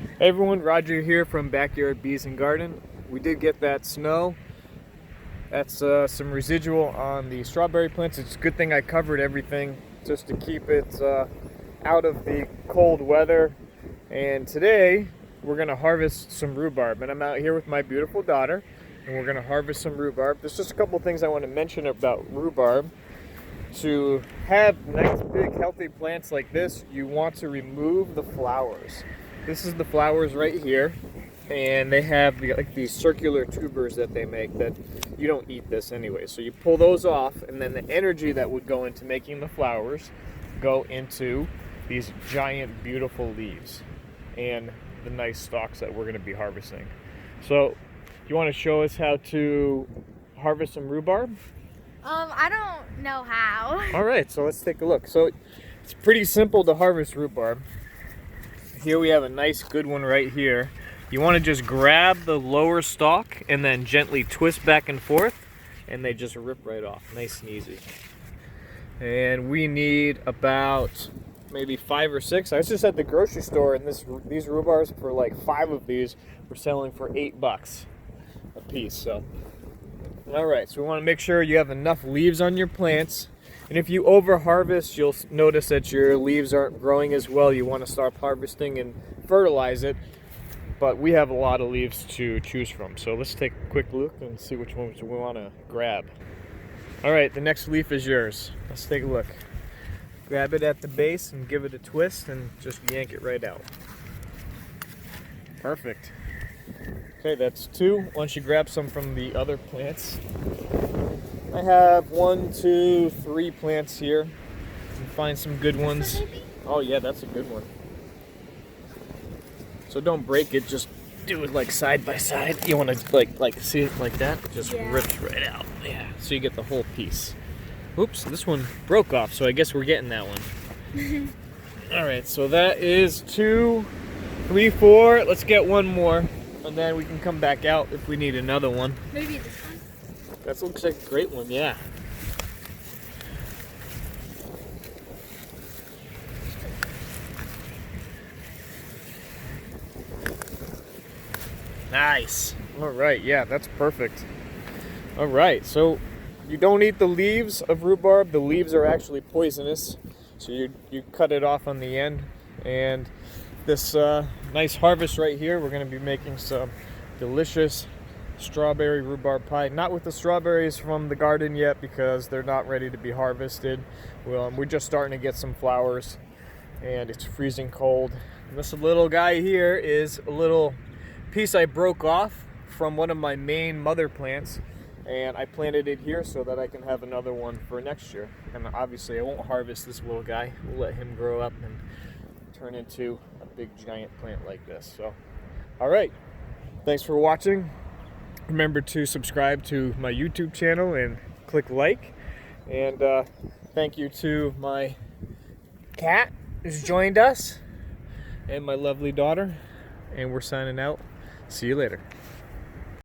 Hey everyone, Roger here from Backyard Bees and Garden. We did get that snow. That's some residual on the strawberry plants. It's a good thing I covered everything just to keep it out of the cold weather. And today we're going to harvest some rhubarb. And I'm out here with my beautiful daughter and we're going to harvest some rhubarb. There's just a couple things I want to mention about rhubarb. To have nice big healthy plants like this, you want to remove the flowers. This is the flowers right here, and they have like these circular tubers that they make that you don't eat this anyway. So you pull those off, and then the energy that would go into making the flowers go into these giant beautiful leaves and the nice stalks that we're going to be harvesting. So you want to show us how to harvest some rhubarb? I don't know how. All right, so let's take a look. So it's pretty simple to harvest rhubarb. Here we have a nice good one right here. You want to just grab the lower stalk and then gently twist back and forth, and they just rip right off, nice and easy. And we need about maybe 5 or 6. I was just at the grocery store, and these rhubarbs, for like 5 of these, were selling for $8 a piece. So all right, so we want to make sure you have enough leaves on your plants. And if you over harvest, you'll notice that your leaves aren't growing as well. You want to stop harvesting and fertilize it. But we have a lot of leaves to choose from. So let's take a quick look and see which ones we want to grab. All right, the next leaf is yours. Let's take a look. Grab it at the base and give it a twist and just yank it right out. Perfect. Okay, that's 2. Why don't you grab some from the other plants? I have 1, 2, 3 plants here. You can find some good ones. Oh yeah, that's a good one. So don't break it, just do it like side by side. You want to like see it like that? It just rips right out. Yeah, so you get the whole piece. Oops, this one broke off, so I guess we're getting that one. All right, so that is 2, 3, 4. Let's get one more. And then we can come back out if we need another one. Maybe this one? That looks like a great one, yeah. Nice. All right, yeah, that's perfect. All right, so you don't eat the leaves of rhubarb. The leaves are actually poisonous. So you cut it off on the end. And this nice harvest right here, we're going to be making some delicious strawberry rhubarb pie. Not with the strawberries from the garden yet because they're not ready to be harvested. Well, we're just starting to get some flowers and it's freezing cold. And this little guy here is a little piece I broke off from one of my main mother plants, and I planted it here so that I can have another one for next year. And obviously I won't harvest this little guy. We'll let him grow up and turn into a big giant plant like this. So, all right, thanks for watching. Remember to subscribe to my YouTube channel and click like. And thank you to my cat who's joined us and my lovely daughter. And we're signing out. See you later.